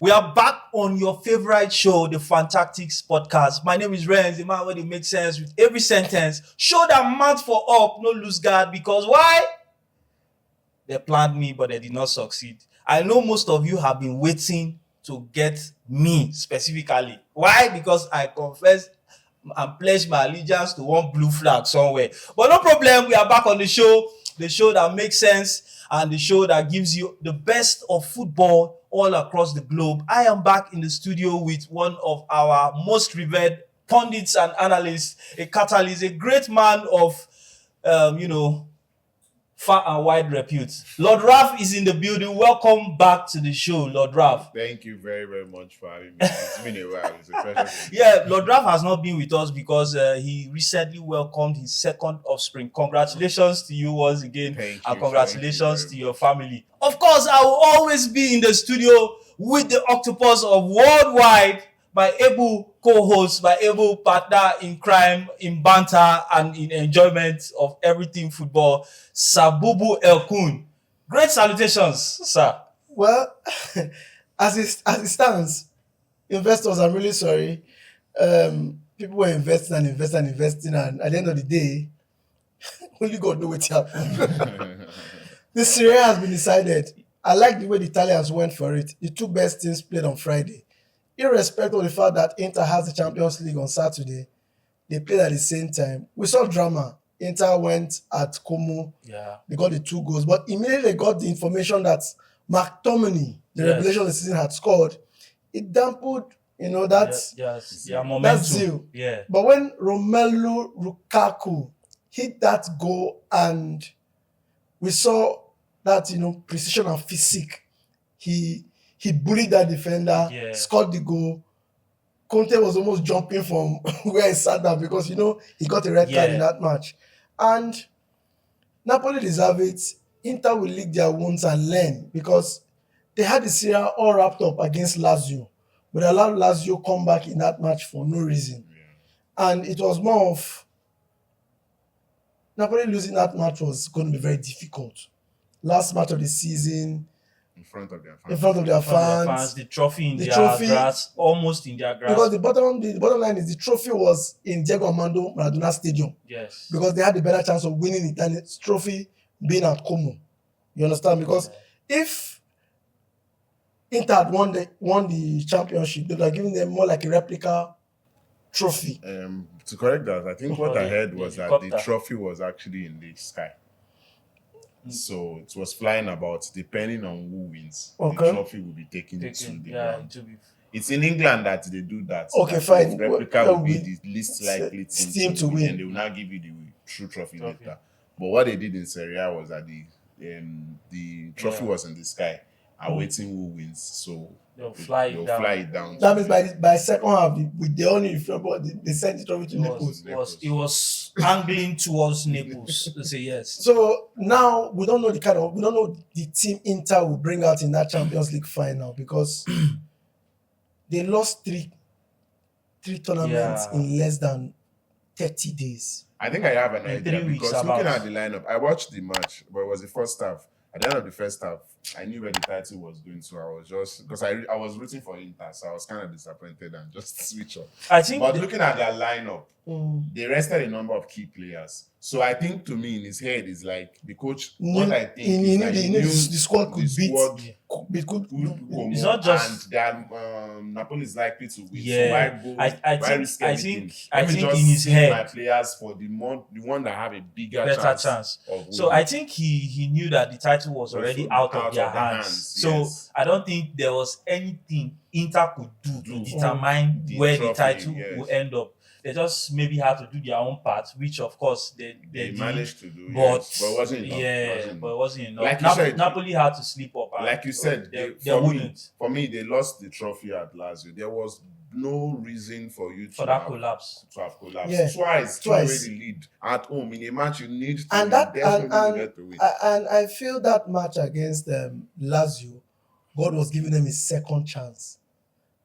We are back on your favorite show, the Fantastics Podcast. My name is Renz, the man where they make sense with every sentence. Show that mouth for up, no lose guard, because why? They planned me, but they did not succeed. I know most of you have been waiting to get me specifically. Why? Because I confess and pledge my allegiance to one blue flag somewhere. But no problem, we are back on the show that makes sense and the show that gives you the best of football all across the globe. I am back in the studio with one of our most revered pundits and analysts, a catalyst, a great man of, far and wide repute. Lord Ralph is in the building. Welcome back to the show, Lord Ralph. Thank you very, very much for having me. It's been a while. It's a pleasure. Yeah, Lord Ralph has not been with us because he recently welcomed his second offspring. Congratulations to you once again. And congratulations to your family. Of course, I will always be in the studio with the octopus of worldwide, my able co-host, my able partner in crime, in banter, and in enjoyment of everything football, Sabubu Elkun. Great salutations, sir. Well, as it stands, investors, I'm really sorry. People were investing, and at the end of the day, only God knows what happened. The Serie A has been decided. I like the way the Italians went for it. The two best teams played on Friday. Irrespective of the fact that Inter has the Champions League on Saturday, they played at the same time. We saw drama. Inter went at Como. Yeah. They got the 2 goals. But immediately they got the information that McTominay, the revelation of the season, had scored. It dampened, that zeal. Yeah. But when Romelu Lukaku hit that goal and we saw that, precision and physique, he bullied that defender, scored the goal. Conte was almost jumping from where he sat down because, he got a red card in that match. And Napoli deserve it. Inter will lick their wounds and learn because they had the Serie A all wrapped up against Lazio. But allowed Lazio come back in that match for no reason. Yeah. And it was more of Napoli losing that match was going to be very difficult. Last match of the season, in front of their fans. The trophy in their grass, almost in their grass. Because the bottom line is the trophy was in Diego Armando Maradona Stadium. Yes. Because they had the better chance of winning it than its trophy being at Como. You understand? Because if Inter had won the championship, they were giving them more like a replica trophy. To correct that, I think what I heard was that the trophy was actually in the sky. So it was flying about. Depending on who wins, the trophy will be taken to the ground. It's in England that they do that. Okay, fine. The replica will be the least likely team to win, and they will now give you the true trophy later. But what they did in Serie A was that the trophy was in the sky, awaiting who wins. So they'll fly it down. That means by second half, with the only they sent the trophy to Naples. It was angling towards Naples. To say yes. So now we don't know the team Inter will bring out in that Champions League final because they lost three tournaments in less than 30 days. I think I have an idea because looking at the lineup, I watched the match, but it was the first half. At the end of the first half, I knew where the title was going, so I was just because I was rooting for Inter, so I was kind of disappointed and just switch off. But looking at their lineup, they rested a number of key players. So I think to me in his head is like the coach. The squad could beat. It's not just and Napoli is likely to win. Yeah, so I think in his head, my players for the one that have a better chance. So I think he knew that the title was already out of their hands. So I don't think there was anything Inter could do to determine where the title will end up. They just maybe had to do their own part, which of course they managed to do. But it wasn't enough. But it wasn't enough. Like you said, Napoli had to sleep up. Like you said, for me, they lost the trophy at Lazio. There was no reason for you to have collapsed. Yeah. Twice. To already lead at home in a match. You need to get to win. And I feel that match against Lazio, God was giving them a second chance.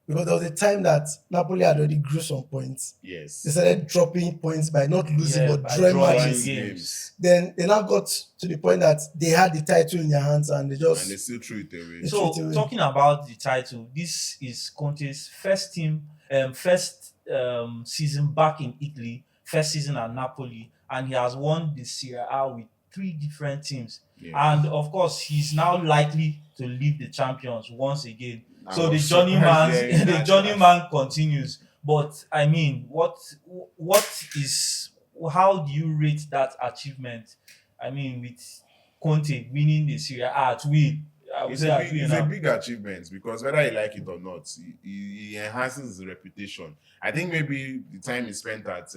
because there was a time that Napoli had already grew some points. Yes. They started dropping points by not losing but by drawing drawing matches. games. Then they now got to the point that they had the title in their hands and they just still threw it away. So talking about the title, this is Conte's first season back in Italy, first season at Napoli, and he has won the Serie A with 3 different teams. Yeah. And of course, he's now likely to leave the champions once again. I So the was journeyman continues. But I mean, how do you rate that achievement? I mean, with Conte winning the Serie A at will. It's a big achievement because whether you like it or not, he enhances his reputation. I think maybe the time he spent at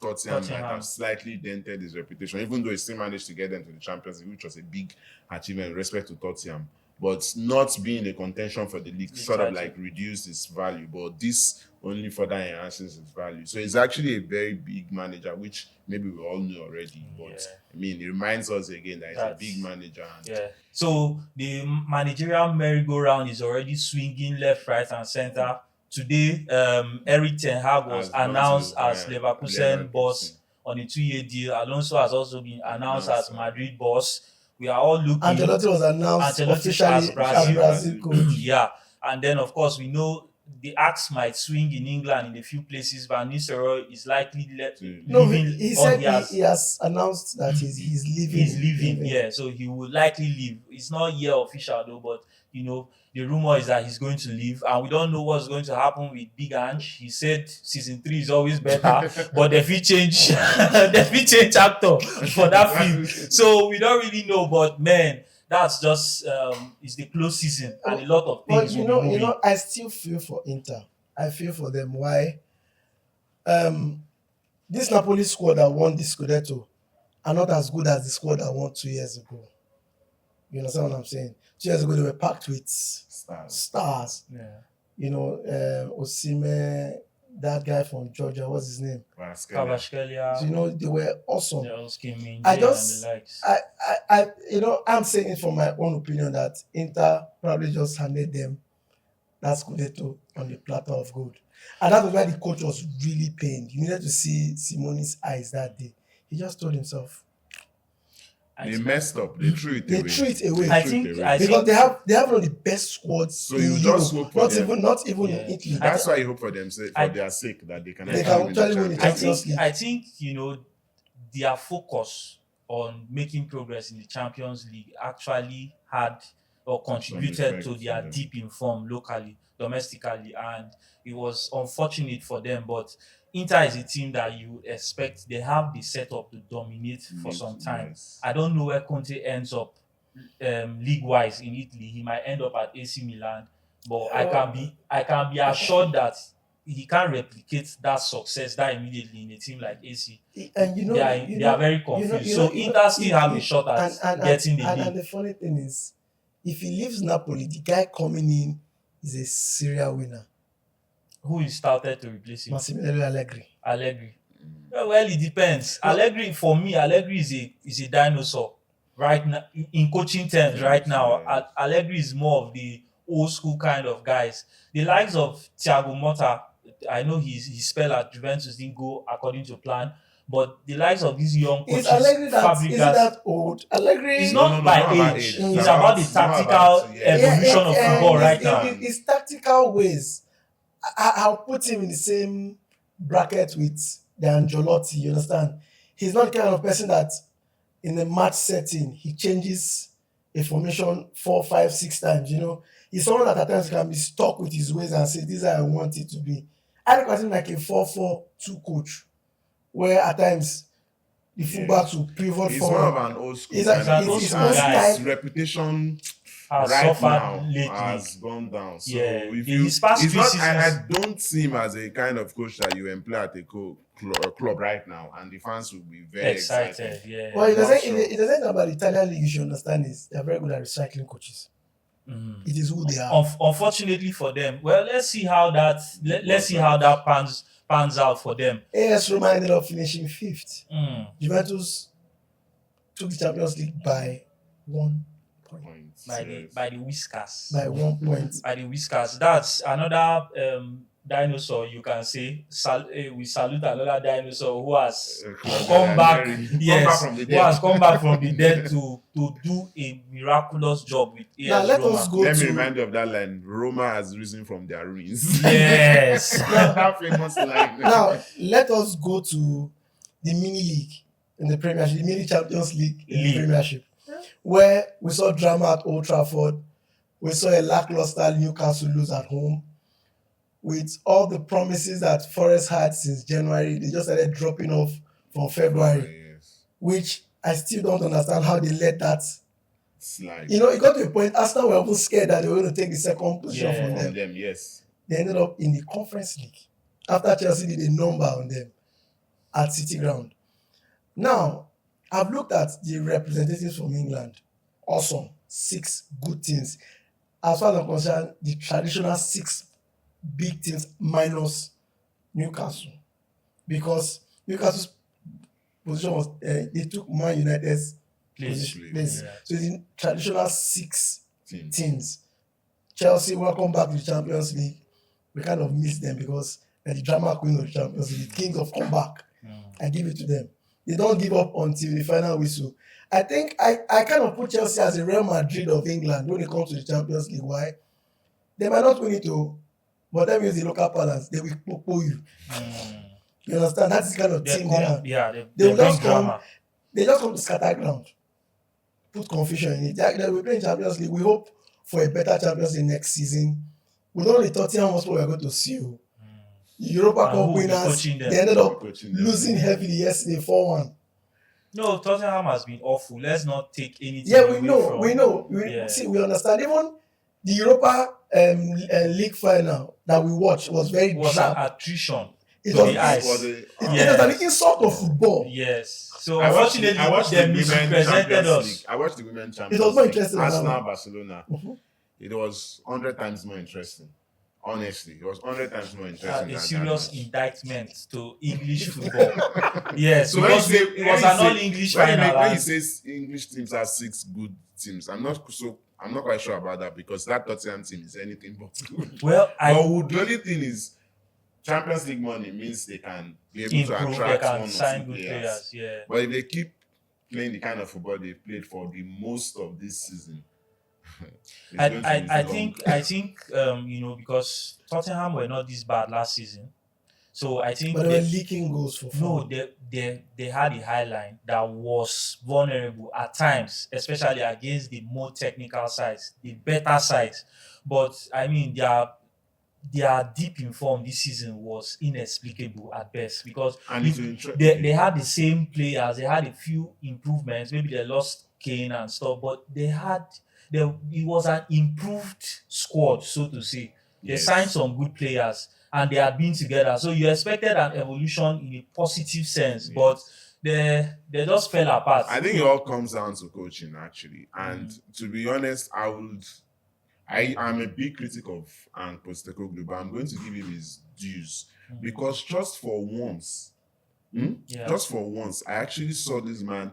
Tottenham might have slightly dented his reputation, even though he still managed to get them to the Champions League, which was a big achievement with respect to Tottenham. But not being a contention for the league sort of like reduced its value. But this only further enhances its value. So it's actually a very big manager, which maybe we all knew already. But I mean, it reminds us again that he's a big manager. So the managerial merry-go-round is already swinging left, right, and center. Today, Erik ten Hag was announced as Leverkusen boss on a 2-year deal. Alonso has also been announced as Madrid boss. We are all looking. Ancelotti was announced officially as Brazil coach. Yeah, and then of course we know the axe might swing in England in a few places. Van Nistelrooy is likely leaving. He said he has announced that he's leaving. He's leaving. Yeah, so he will likely leave. It's not yet official though, but you know the rumor is that he's going to leave, and we don't know what's going to happen with Big Ange. He said season 3 is always better, but they fit change actor for that film. So we don't really know, but man, that's just it's the close season and a lot of things. But you know, I still feel for Inter. I feel for them. Why? This Napoli squad that won the Scudetto are not as good as the squad that won 2 years ago. You understand what I'm saying? 2 years ago they were packed with stars. Yeah. You know, Osimhen, that guy from Georgia, what's his name? Kvaratskhelia. You know, they were awesome. I'm saying it from my own opinion that Inter probably just handed them that Scudetto on the platter of gold. And that was why the coach was really pained. You needed to see Simone's eyes that day. He just told himself, they messed up. They threw it away. I think because they have one of the best squads. So you just hope for them. Not even in Italy. That's why you hope for them, for their sake, that they can actually win the Champions League. I think their focus on making progress in the Champions League actually had or contributed to their deep in form locally, domestically, and it was unfortunate for them. But Inter is a team that you expect they have the setup to dominate for some time. Yes. I don't know where Conte ends up league-wise in Italy. He might end up at AC Milan, but I can be assured that he can't replicate that success that immediately in a team like AC. And they are very confused. So Inter still have a shot at getting the league. And the funny thing is, if he leaves Napoli, the guy coming in is a serial winner. Who is started to replace him? Massimiliano Allegri. Well, it depends. Allegri, for me, Allegri is a dinosaur right now in coaching terms. Right now, Allegri is more of the old school kind of guys. The likes of Thiago Motta, I know his spell at Juventus didn't go according to plan, but the likes of these young coaches, is that old? Allegri is not by age. It's about the tactical evolution of football right now. His tactical ways. I'll put him in the same bracket with the Ancelotti, you understand? He's not the kind of person that in a match setting, he changes a formation 4, 5, 6 times, you know? He's someone that at times can be stuck with his ways and say, this is how I want it to be. I look at him like a 4-4-2 coach, where at times the fullbacks will pivot he's forward. He's more of an old school. His reputation has has gone down. So his past I don't see him as a kind of coach that you employ at a club right now, and the fans will be very excited. Yeah. Well, it doesn't know about the Italian league. You should understand is they are very good at recycling coaches. Mm. It is who they are. Unfortunately for them, well, let's see how that pans out for them. AS Roma ended up finishing 5th. Juventus took the Champions League by 1 point. point. By the Whiskers. By 1 point. By the Whiskers. That's another dinosaur, you can say. We salute another dinosaur who has come back. Yes, who has come back from the dead to do a miraculous job with AS Now let Roma. us go Let me to remind you of that line. Roma has risen from their ruins. Yes. That famous line. now let us go to the mini league in the Premiership, the mini Champions League in the Premiership, where we saw drama at Old Trafford. We saw a lackluster Newcastle lose at home. With all the promises that Forest had since January, they just started dropping off from February, Yes. which I still don't understand how they let that Slide. You know, it got to a point, Arsenal were almost scared that they were going to take the second position from them. Yes. They ended up in the Conference League after Chelsea did a number on them at City Ground. Now, I've looked at the representatives from England. Awesome. 6 good teams. As far as I'm concerned, the traditional 6 big teams minus Newcastle. Because Newcastle's position was, they took Man United's place. Yeah. So the traditional 6 teams. Chelsea, welcome back to the Champions League. We kind of miss them because they're the drama queen of the Champions League, the kings of comeback. I give it to them. They don't give up until the final whistle. I think I kind of put Chelsea as a Real Madrid of England when it comes to the Champions League. Why? They might not win it all, but that means the local balance, they will popo you. You understand? That's the kind of team they are. Yeah, they will just come. They just come to scatter ground, put confusion in it. They will play in Champions League. We hope for a better Champions League next season. We don't really Tottenham Hotspur we are going to see. Europa Cup winners, they ended up losing heavily yesterday 4-1. No, Tottenham has been awful. Let's not take anything. Yeah, we know. See, we understand. Even the Europa League final that we watched was very an attrition. It was an insult of football. Yes. So unfortunately, I watched the women's Champions League. I watched the women's Champions League. It was more interesting. Arsenal, Barcelona. It was 100 times more interesting. Honestly, it was 100 times more interesting. A serious indictment to English football. Yes, so it was an all-English final. When he says English teams are 6 good teams, I'm not quite sure about that because that Tottenham team is anything but good. Well, the only thing is Champions League money means they can be able to attract one or 2 players. Yeah. But if they keep playing the kind of football they played for the most of this season, I think because Tottenham were not this bad last season, so I think but they were leaking goals for fun. No, they had a high line that was vulnerable at times, especially against the more technical sides, the better sides. But I mean, their deep in form this season was inexplicable at best because they had the same players, they had a few improvements. Maybe they lost Kane and stuff, but it was an improved squad, so to say. They signed some good players and they had been together. So you expected an evolution in a positive sense, but they just fell apart. I think it all comes down to coaching, actually. And to be honest, I'm a big critic of Postecoglou, but I'm going to give him his dues because just for once, I actually saw this man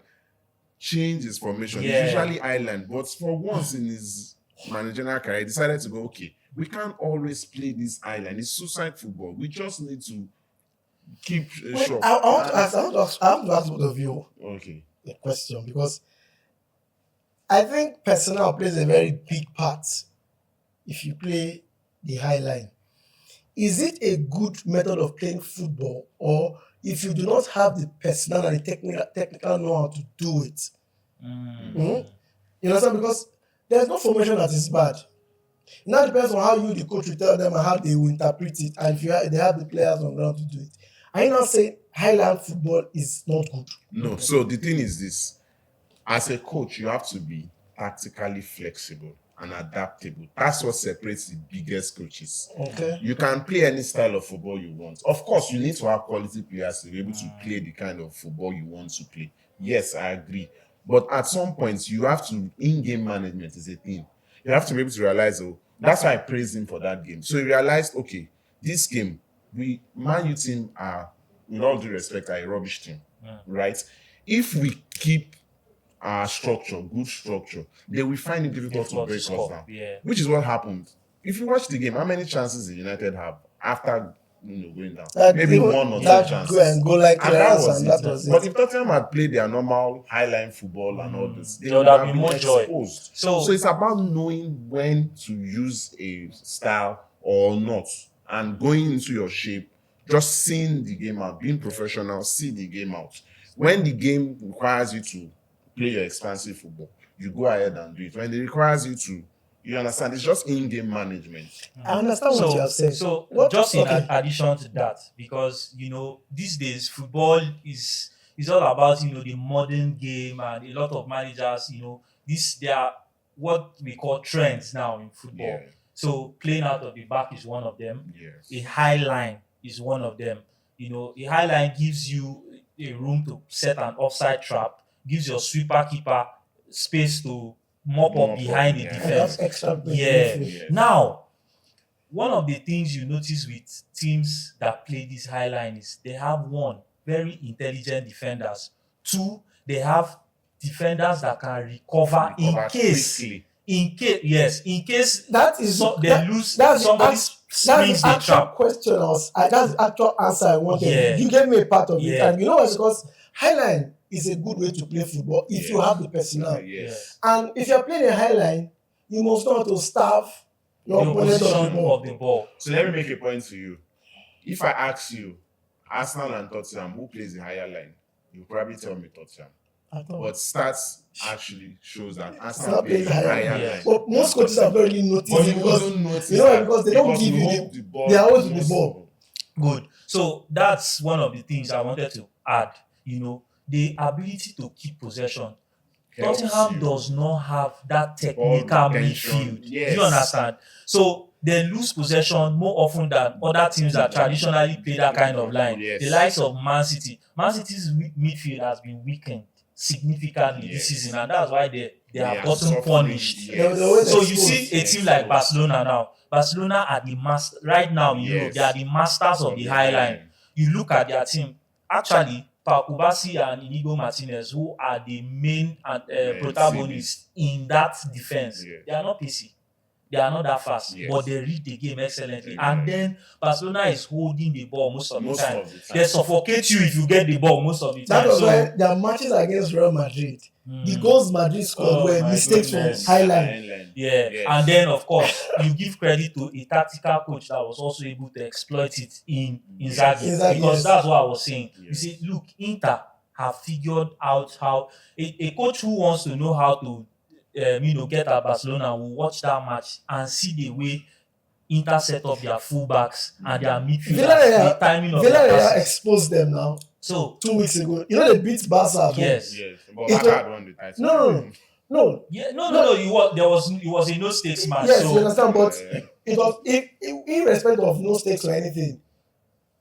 change his formation. He's usually island, but for once in his managerial career, he decided to go, okay, we can't always play this island. It's suicide football. We just need to keep short. I want to ask both of you a question because I think personnel plays a very big part if you play the high line. Is it a good method of playing football, or if you do not have the personnel and the technical know-how to do it? You understand? Because there's no formation that is bad. It now depends on how you, the coach, will tell them and how they will interpret it, and if they have the players on ground to do it. Are you not saying Highland football is not good? No. So the thing is this: as a coach, you have to be tactically flexible and adaptable. That's what separates the biggest coaches. Okay. You can play any style of football you want. Of course, you need to have quality players to be able to play the kind of football you want to play. Yes, I agree. But at some point, you have to, in-game management is a thing. You have to be able to realize, that's why I praised him for that game. So he realized, okay, this game, Man U team are, with all due respect, are a rubbish team, right? If we keep structure, good structure, they will find it difficult to break us down. Yeah. Which is what happened. If you watch the game, how many chances did United have after going down? Maybe one or two chances. Go like and that was it. But if Tottenham had played their normal highline football and all this, they there would have been more exposed. So it's about knowing when to use a style or not, and going into your shape, just seeing the game out, being professional, see the game out. When the game requires you to play your expansive football, you go ahead and do it. When it requires you to, you understand, it's just in-game management. I understand what you have said. So just in addition to that, because these days football is all about the modern game, and a lot of managers, they are what we call trends now in football. Yeah. So playing out of the back is one of them. Yes. A high line is one of them. A high line gives you a room to set an offside trap, gives your sweeper keeper space to mop up behind the defense. Extra Now, one of the things you notice with teams that play this high line is they have one, very intelligent defenders. Two, they have defenders that can recover in case that is they lose, somebody swings the trap. Question that's the actual answer I wanted. Yeah. You gave me a part of it, Yeah. and you know why? Because highline is a good way to play football if you have the personnel. Yes. And if you're playing a highline, you must know how to starve your The opponent position of the ball. So let me make a point to you. If I ask you, Arsenal and Tottenham, who plays the higher line, you'll probably tell me Tottenham. But stats actually shows that Arsenal plays the higher line. But most coaches have not really noticed But it you because don't notice because they don't because give we you hold the ball. they are always with the ball. Good. So that's one of the things I wanted to add. The ability to keep possession. Helps Tottenham you. does not have that technical Ball retention. midfield. Yes. Do you understand? So they lose possession more often than other teams that traditionally play that kind of line. Yes. The likes of Man City. Man City's midfield has been weakened significantly this season, and that's why they have gotten punished. Yes. So you see a team like Barcelona now. Barcelona are the master right now. They are the masters of the high line. You look at their team. Actually, Pau Kubasi and Inigo Martinez, who are the main protagonists in that defense, they are not PC. They are not that fast, but they read the game excellently. And then Barcelona is holding the ball most of the time. They suffocate you if you get the ball most of the time. That was why their matches against Real Madrid, the goals Madrid scored were mistakes from highline. And then of course you give credit to a tactical coach that was also able to exploit it in Inzaghi, because that's what I was saying. You see, look, Inter have figured out how a coach who wants to know how to get at Barcelona will watch that match and see the way Inter set up their fullbacks and their midfielders, the timing of their passes. Exposed them now. So 2 weeks ago, they beat Barca. Yes. But Barca won the title. No. Yeah, no. It was a no stakes match. Yes, so, you understand, but it was in respect of no stakes or anything.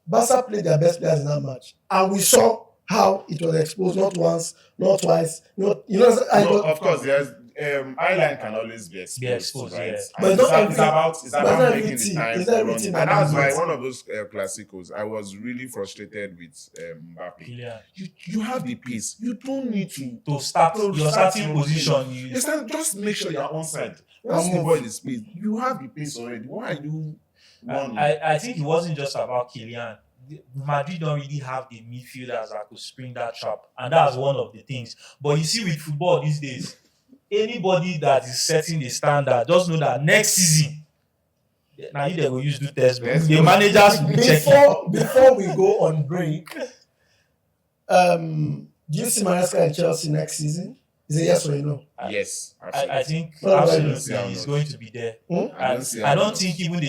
Barca played their best players in that match, and we saw how it was exposed not once, not twice. Of course, there's highline can always be exposed, right? But it's about making the time it's to not run. And that's why one of those classicals, I was really frustrated with Mbappe. You have the pace. You don't need to start your starting position. Just make sure you're onside. Once the ball is pace, you have the pace already. Why are you running? I think it wasn't just about Kylian. Madrid don't really have the midfielders that could spring that trap, and that's one of the things. But you see, with football these days, anybody that is setting the standard, just know that next season, now you they will use do test. The managers will be checking. Before we go on break, do you see Maresca in Chelsea next season? Is it yes or no? Yes, I think absolutely he's going to be there. I don't think even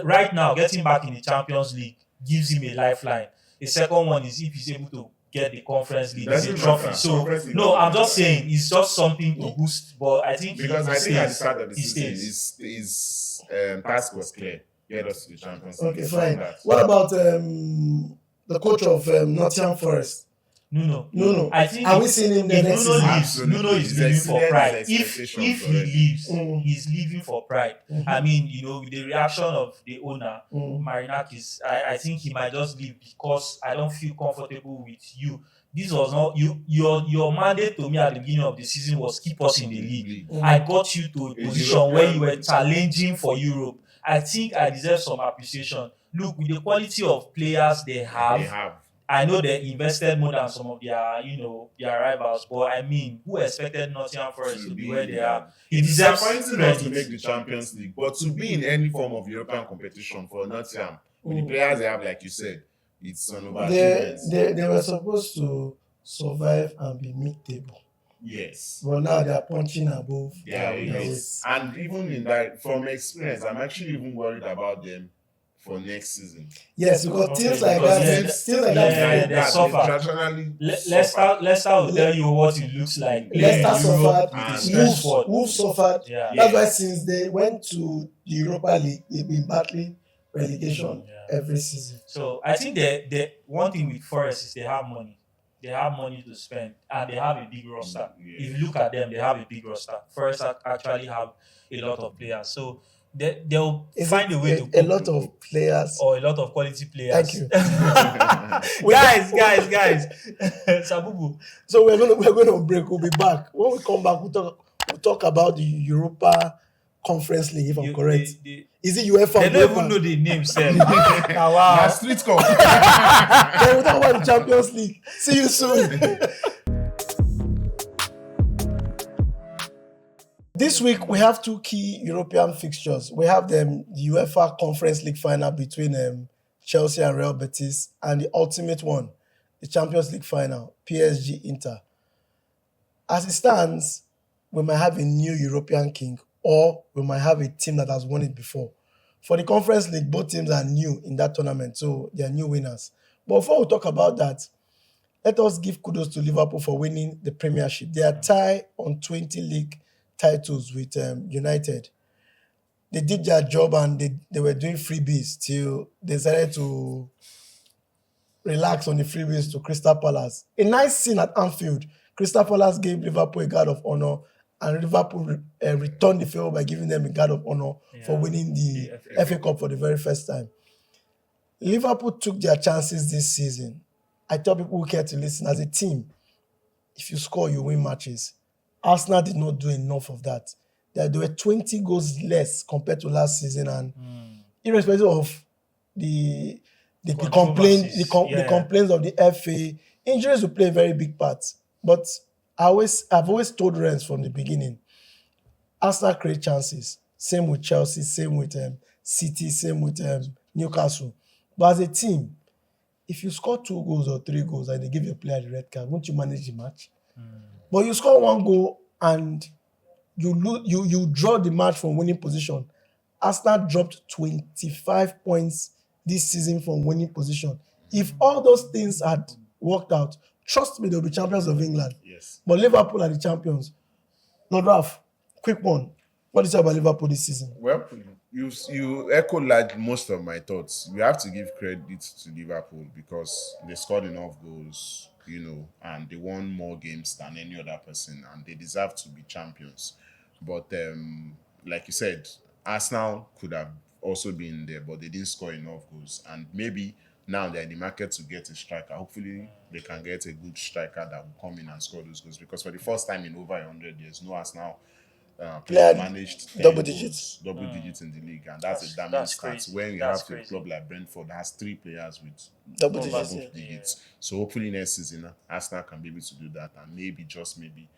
right now getting back in the Champions League gives him a lifeline. The second one is if he's able to get the Conference League, it's a trophy. So no, I'm just saying it's just something to boost. But I think at the start of the season, his task was clear: get us to the Champions League. Okay, fine. What about the coach of Nottingham Forest? No. I think are we seeing him the next season? Nuno is leaving for pride. If he leaves, he's leaving for pride. I mean, with the reaction of the owner, Marinakis, I think he might just leave because I don't feel comfortable with you This was not your mandate to me at the beginning of the season was keep us in the league. I got you to a position where you were challenging for Europe. I think I deserve some appreciation. Look, with the quality of players they have. I know they invested more than some of their, their rivals, but I mean, who expected Nottingham Forest to be where they are? It deserves not to make the Champions League, but to be in any form of European competition for Nottingham, with the players they have, like you said, it's an overachievement. They were supposed to survive and be mid-table. Yes. But now they are punching above. Yes. And even in that, from experience, I'm actually even worried about them for next season. Yes, because teams like that, they suffer. Leicester will tell you what it looks like. Leicester suffered. Wolves suffered. Yeah. That's why since they went to the Europa League, they've been battling relegation every season. So I think the one thing with Forest is they have money. They have money to spend and they have a big roster. If you look at them, they have a big roster. Forest actually have a lot of players. So they'll find a way to a lot of players or a lot of quality players. Thank you. guys. Sabubu. So we're gonna break. We'll be back. When we come back, we'll talk about the Europa Conference League, if I'm correct. Is it UEFA? They don't even know the name, sir. Wow. That's street call. Then we'll talk about the Champions League. See you soon. This week, we have two key European fixtures. We have the UEFA Conference League final between Chelsea and Real Betis, and the ultimate one, the Champions League final, PSG Inter. As it stands, we might have a new European king, or we might have a team that has won it before. For the Conference League, both teams are new in that tournament, so they are new winners. But before we talk about that, let us give kudos to Liverpool for winning the Premiership. They are tied on 20 league titles with United. They did their job and they were doing freebies till they decided to relax on the freebies to Crystal Palace. A nice scene at Anfield. Crystal Palace gave Liverpool a guard of honor, and Liverpool returned the favor by giving them a guard of honor for winning the FA Cup for the very first time. Liverpool took their chances this season. I tell people who care to listen, as a team, if you score, you win matches. Arsenal did not do enough of that. There were 20 goals less compared to last season, and irrespective of the complaints of the FA, injuries will play a very big part. But I've always told Renz from the beginning, Arsenal create chances. Same with Chelsea, same with City, same with Newcastle. But as a team, if you score 2 goals or 3 goals and they give your player the red card, won't you manage the match? But you score 1 goal and you draw the match from winning position. Arsenal dropped 25 points this season from winning position. If all those things had worked out, trust me, they'll be champions of England. Yes. But Liverpool are the champions. Lord Ralph, quick one. What do you say about Liverpool this season? Well, you echoed like most of my thoughts. We have to give credit to Liverpool because they scored enough goals, and they won more games than any other person, and they deserve to be champions. But like you said, Arsenal could have also been there, but they didn't score enough goals. And maybe now they're in the market to get a striker. Hopefully, they can get a good striker that will come in and score those goals. Because for the first time in over 100 years, no Arsenal player managed double digits in the league, and that's a damning stat. When you have a club like Brentford that has 3 players with double digits. So hopefully next season Arsenal can be able to do that, and maybe just maybe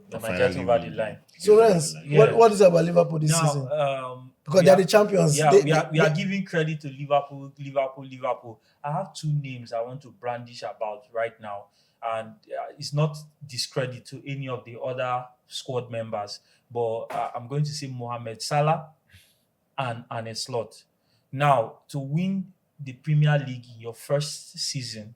they might get over the line. So Renz, what is about Liverpool this season? Because they are the champions. Yeah, we are giving credit to Liverpool. I have 2 names I want to brandish about right now, and it's not discredit to any of the other squad members, but I'm going to say Mohamed Salah and Arne Slot. Now, to win the Premier League in your first season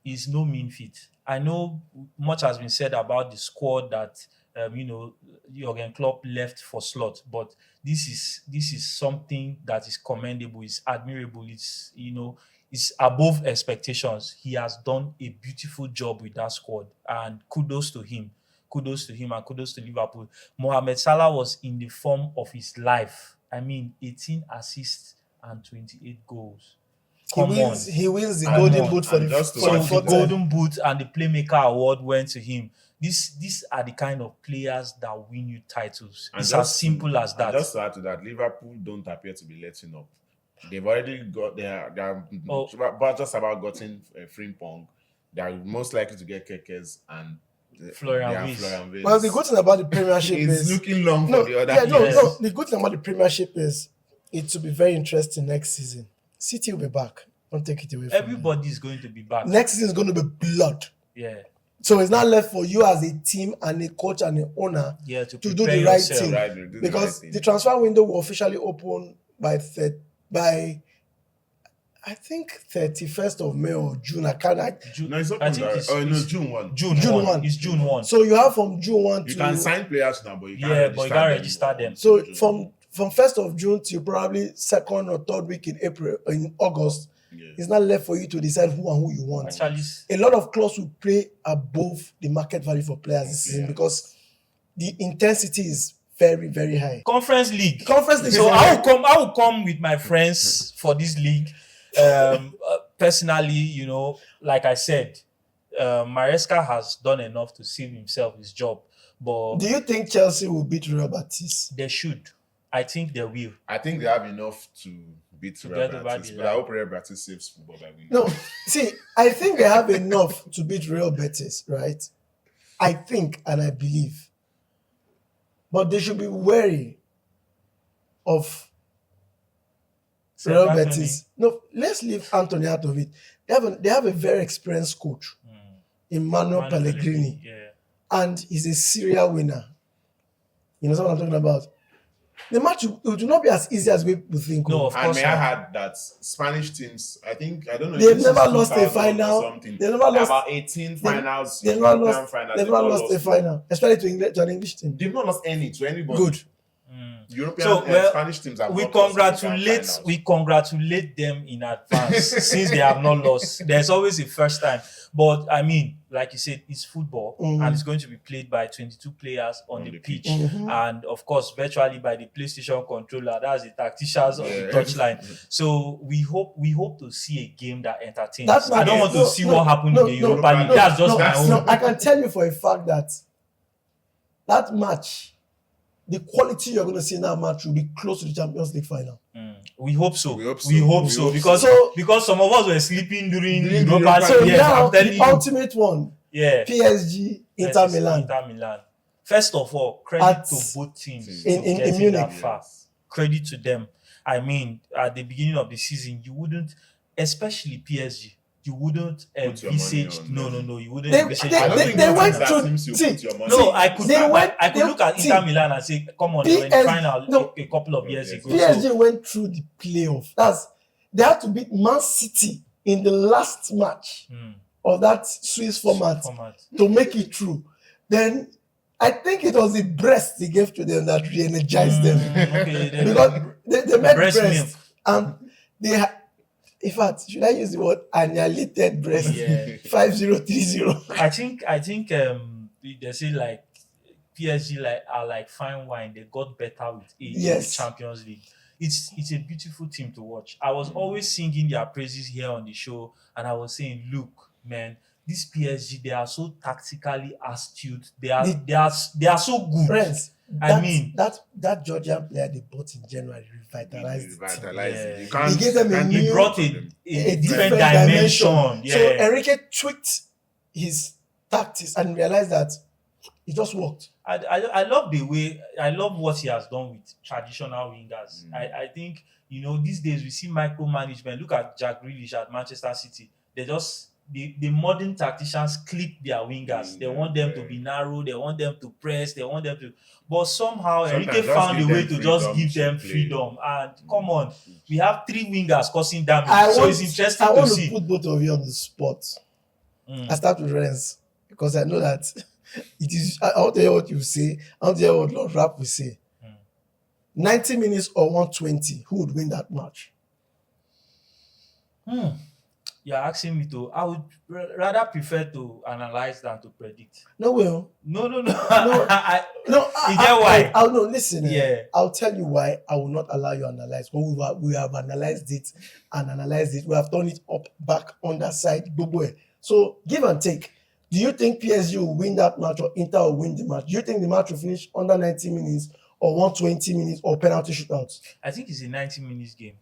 is no mean feat. I know much has been said about the squad that Jurgen Klopp left for Slot, but this is something that is commendable, it's admirable, it's above expectations. He has done a beautiful job with that squad, and kudos to him and kudos to Liverpool. Mohamed Salah was in the form of his life. 18 assists and 28 goals. He wins the Golden Boot for the the Golden Boot and the Playmaker Award went to him. These are the kind of players that win you titles. It's as simple as that. Just to add to that, Liverpool don't appear to be letting up. They've already got but just about gotten Frimpong. They are most likely to get Kekes and Florian Wirtz. Well, the good thing about the Premiership is looking long for the other players. No. The good thing about the Premiership is it will be very interesting next season. City will be back. Don't take it away from Everybody is going to be back. Next season is going to be blood. Yeah. So it's not left for you as a team and a coach and an owner to do the right thing. Because the transfer window will officially open by I think 31st of May or June. No, it's open. June 1. June 1. It's June 1. So you have from June 1 to... You can sign players now, but you can't register them. So from 1st of June to probably 2nd or 3rd week in August, it's not left for you to decide who and who you want. Actually, a lot of clubs will play above the market value for players this season because the intensity is very, very high. Conference League. So I will come with my friends for this league. Personally, like I said, Maresca has done enough to save himself his job. But do you think Chelsea will beat Real Betis? They should. I think they will. I think they have enough to beat Real Betis, but I hope Real Betis saves football by winning. No, see, I think they have enough to beat Real Betis, right? I think and I believe. But they should be wary of Real Betis. No, let's leave Anthony out of it. They have a very experienced coach, Emmanuel Pellegrini, and he's a serial winner. You know what I'm talking about? The match will not be as easy as we think. No, of course. And I had that Spanish teams. I don't know. They've never lost a final. They never lost about 18 finals. They've never lost a final, especially to an English team. They've not lost any to anybody. Good. European Spanish teams have we congratulate them in advance since they have not lost. There's always a first time, but I mean, like you said, it's football and it's going to be played by 22 players on the pitch, and of course, virtually by the PlayStation controller. That's the tacticians on the touchline. So we hope to see a game that entertains. I don't want to see what happened in the Europa League. That's just my own. No, I can tell you for a fact that match, the quality you're going to see in that match will be close to the Champions League final. We hope so. Because some of us were sleeping during Europa League. So now the ultimate one. Yeah. PSG, Inter Milan. First of all, credit to both teams in Munich. Credit to them. I mean, at the beginning of the season, you wouldn't, especially PSG. You wouldn't envisage. No. You wouldn't envisage. They went through. No, I could look at Inter Milan and say, "Come on, they were in the final a couple of years ago." PSG went through the playoff. They had to beat Man City in the last match of that Swiss format to make it through. Then I think it was the Brest they gave to them that re-energized them because they met Brest and they had. In fact, should I use the word annihilated Brest? 5-0, 3-0. I think they say like PSG are like fine wine. They got better with age in the Champions League. It's a beautiful team to watch. I was always singing their praises here on the show, and I was saying, look, man, this PSG, they are so tactically astute. They are so good. Friends, that Georgian player they bought in January revitalized it. He gave them he brought a different dimension. Yeah. So Enrique tweaked his tactics and realized that it just worked. I love what he has done with traditional wingers. I think these days we see micromanagement. Look at Jack Grealish at Manchester City. The modern tacticians clip their wingers. They want them to be narrow. They want them to press. They want them to. But somehow Enrique found a way to just give them freedom. And come on, we have 3 wingers causing damage. It's interesting to see. I want to put both of you on the spot. I start with Renz because I know that it is. I want to hear what you say. I want to hear what Lord Rap will say. 90 minutes or 120. Who would win that match? You're asking me to. I would rather prefer to analyze than to predict. No, Will. No. No, I, no. you get why? I'll no. Listen. Yeah. I'll tell you why I will not allow you to analyze. When we have analyzed it and analyzed it, we have turned it up, back, on that side, boy. So give and take. Do you think PSG will win that match or Inter will win the match? Do you think the match will finish under 90 minutes or 120 minutes or penalty shootouts? I think it's a 90 minutes game.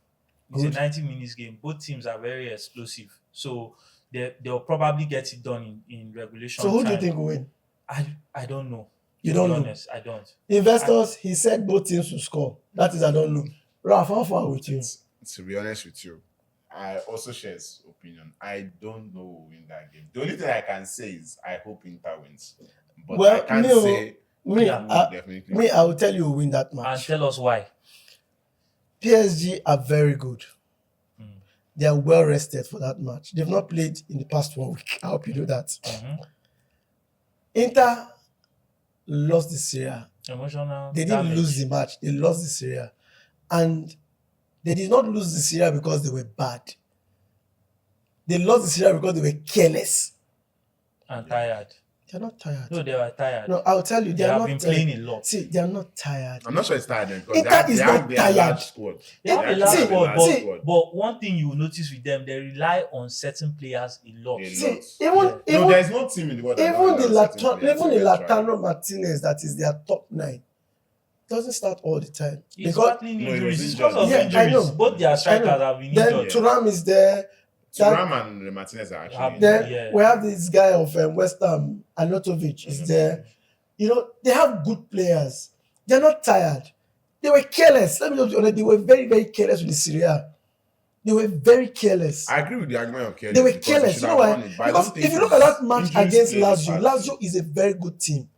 It's Good. a 90 minutes game. Both teams are very explosive. So they'll probably get it done in regulation. So who do time. you think will win? I don't know. You don't know? Honest, I don't. Investors, he said both teams will score. That is, I don't know. Ralph, how far with you? To be honest with you, I also share his opinion. I don't know who will win that game. The only thing I can say is I hope Inter wins. But Well, I can't me, say definitely. I will tell you who will win that And match. tell us why. PSG are very good. Mm. They are well rested for that match. They've not played in the past 1 week. I hope you know that. Mhm. Inter lost the Serie A. Emotional. They didn't damage. lose the match. They lost the Serie A. And they did not lose the Serie A because they were bad. They lost the Serie A because they were careless. And tired. They're not tired. No, they were tired. No, I'll tell you, they they are have not been playing a lot. See, they are not tired. I'm not sure it's tired because Inter they is have not their tired. large squad. They have a actually large have a squad, large see, squad. but one thing you will notice with them, they rely on certain players a lot. A See, lot. even No, there's no team in the world. that even don't the have certain players even the eventually. Latano Martinez that is their top 9 doesn't start all the time. It's Because battling No, it injuries. was It's because of injured. Yeah, I injuries. know. Both their strikers have been then injured. Thuram is there. Thuram and Martinez are actually. Then Yeah. we have this guy of West Ham, Anotovic is there. You know, they have good players. They're not tired. They were careless. Let me just be honest. They were very, very careless with the Serie A. They were very careless. I agree with the argument of careless. They were because careless. should You have know why? won it, but I Because don't think if you look at that match injuries against played a Lazio, part. Lazio is a very good team.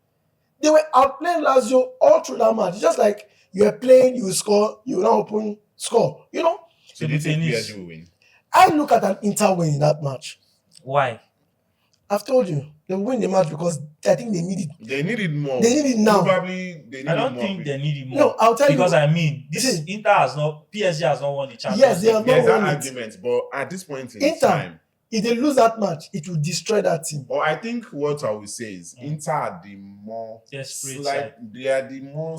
They were outplaying Lazio all through that match. It's just like you are playing, you score, you now open, score. You know, So do you think Tennis. PSG will win? I look at an Inter win in that match. Why? I've told you, they win the match because I think they need it. They need it more. They need it now. Probably they need I don't it more. think they need it more. No, I'll tell because you. I mean, this See. Inter has not, PSG has not won the Champions Yes, they League. have There's not that won it. argument, but at this point in Inter. time, If they lose that match, it will destroy that team. or I think what I will say is Inter are the more Desperate slight, they are the more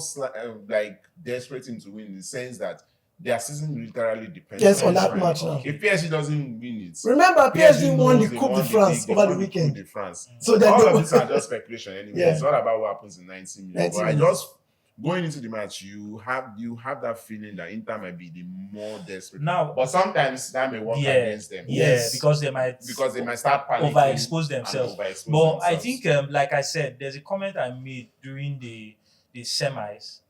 like desperate team to win in the sense that their season literally depends Yes, on this that right match now. If PSG doesn't win it, Remember, PSG won knows the they Coupe de the France league, they over the won weekend. Coupe de France. So then All they of these are just speculation anyway. Yeah. It's not about what happens in 90 minutes. 90 But I minutes. just going into the match, you have that feeling that Inter might be the more desperate. Now, But sometimes that may work yeah, against them. Yes. because they might start panicking overexpose and themselves. overexpose But I themselves. think, like I said, there's a comment I made during the semis.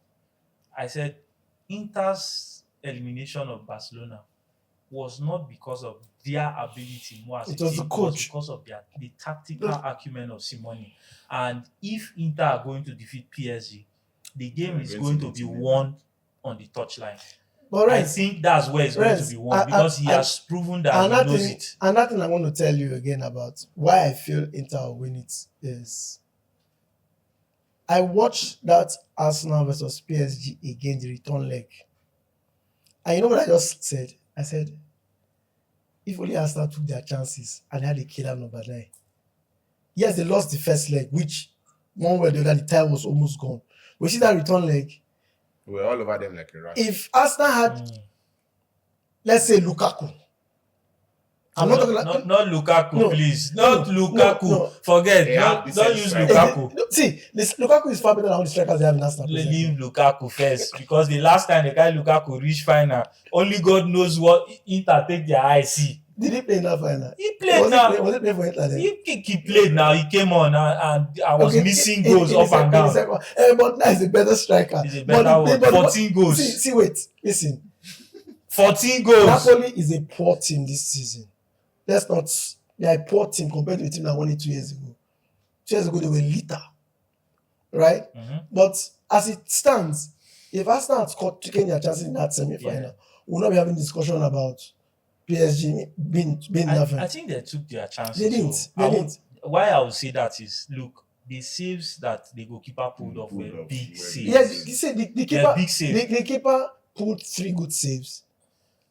I said Inter's elimination of Barcelona was not because of their ability more as It a was team, the it coach. was because of the tactical acumen of Simone. And if Inter are going to defeat PSG, the game They're is going going to to be beat them. won on the touchline. But I Rez, think that's where it's going to be won because he has proven that he knows it. another thing I want to tell you again about why I feel Inter will win it is I watched that Arsenal versus PSG again, the return leg. And you know what I just said? I said, if only Arsenal took their chances and had a killer number 9. Yes, they lost the first leg, which one way or the other, the time was almost gone. We see that return leg. We're all over them like a rat. If Arsenal had, let's say, Lukaku. I'm not talking like not Lukaku, No. please. No, Not no, Lukaku. no. Forget. They have the Don't same use striker. Lukaku. See, Lukaku is far better than all the strikers they have in Arsenal. presently. Leave Lukaku first because the last time the guy Lukaku reached final, only God knows what Inter take their eye see. Did he play in that final? He played now. Was it playing for Inter then? He played now. He came on and I was Okay, missing in- goals in up the and second- down. But now he's a better striker. He's a better one. 14 goals. See, wait, listen. 14 goals. Napoli is a poor team this season. Let's not. They are a poor team compared to the team that won it 2 years ago. 2 years ago they were litter, right? Mhm. But as it stands, if Arsenal had taken their chances in that semi-final, we'll not be having discussion about PSG being nothing. I think they took their chances. They didn't. so They I would- didn't. Why I would say that is, look, the saves that the goalkeeper pulled off Pulled were off big were saves. Yes, you see, the They're keeper, big saves. the keeper pulled 3 good saves,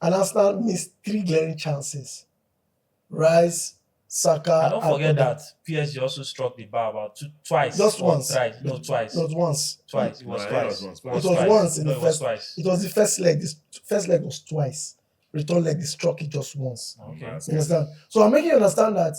and Arsenal missed 3 glaring chances. Rice, Saka. And don't forget that PSG also struck the bar about twice. Just once. Twice. No, twice. Not once. Twice. It was twice. It was once in the first. Twice. It was the first leg. This first leg was twice. Return leg, they struck it just once. Okay. You understand? So I'm making you understand that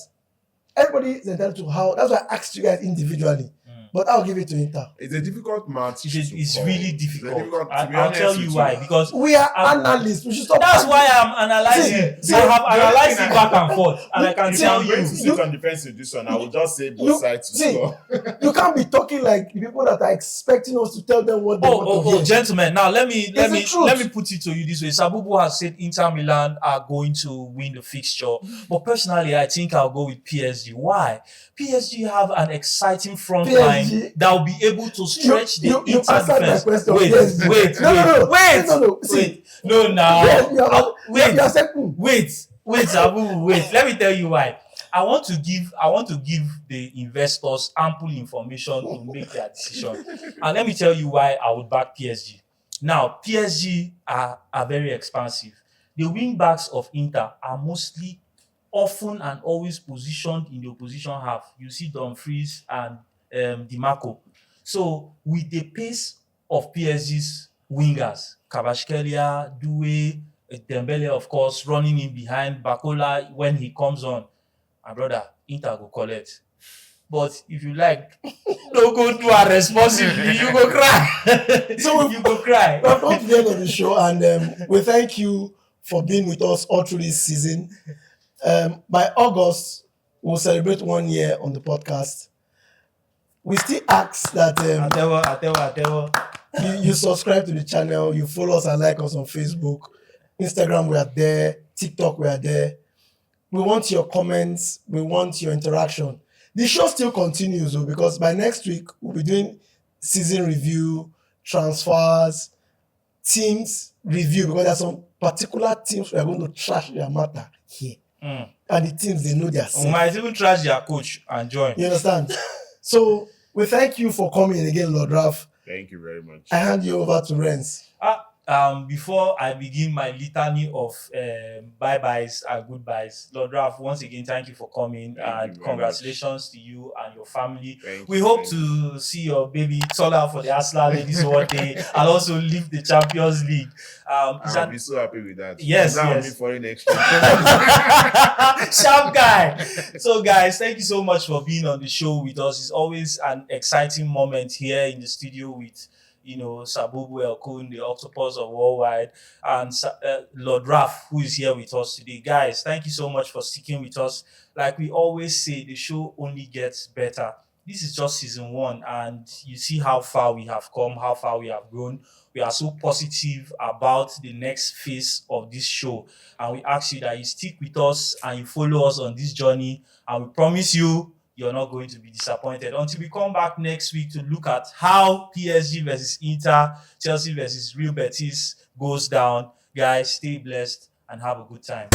everybody is entitled to how. That's why I asked you guys individually. But I'll give it to Inter. It's a difficult match. It's really difficult. I'll I'll tell you why. Because we are analysts. We should stop. That's why I'm analyzing. See, I have analyzed it back and forth, and I can tell I'm going you. to sit on defensive this one. I will just say both sides to score. You can't be talking like people that are expecting us to tell them what they want to hear. Gentlemen! Now let me It's put it to you this way. Sabubu has said Inter Milan are going to win the fixture, but personally, I think I'll go with PSG. Why? PSG have an exciting front line that will be able to stretch the Inter defense. Wait. Sabubu, wait. Let me tell you why. I want to give the investors ample information to make their decision. And let me tell you why I would back PSG. Now, PSG are very expansive. The wing backs of Inter are mostly often and always positioned in the opposition half. You see Dumfries and Dimarco. So with the pace of PSG's wingers, Kvaratskhelia, Doué, Dembele, of course, running in behind Bakola when he comes on, my brother, Inter go collect. But if you like, no go do a responsibly, you go cry. So you go cry. We've come to the end of the show, and we thank you for being with us all through this season. By August, we'll celebrate 1 year on the podcast. We still ask that you subscribe to the channel, you follow us and like us on Facebook, Instagram, we are there, TikTok, we are there. We want your comments, we want your interaction. The show still continues though, because by next week, we'll be doing season review, transfers, teams review, because there are some particular teams we are going to trash their matter here. And the teams, they know their self. We might even trash their coach and join. You understand? So we thank you for coming again, Lord Ralph. Thank you very much. I hand you over to Renz. Before I begin my litany of bye-byes and goodbyes, Lord Ralph, once again, thank you for coming and congratulations to you and your family. We hope to see your baby taller for the Arsenal ladies one day and also leave the Champions League. I'll be so happy with that. Yes. Foreign exchange. Sharp guy. So guys, thank you so much for being on the show with us. It's always an exciting moment here in the studio with Sabubu Elkun, the octopus of worldwide, and Lord Ralph, who is here with us today. Guys, thank you so much for sticking with us. Like we always say, the show only gets better. This is just season 1, and you see how far we have come, how far we have grown. We are so positive about the next phase of this show, and we ask you that you stick with us and you follow us on this journey, and we promise you're not going to be disappointed until we come back next week to look at how PSG versus Inter, Chelsea versus Real Betis goes down. Guys, stay blessed and have a good time.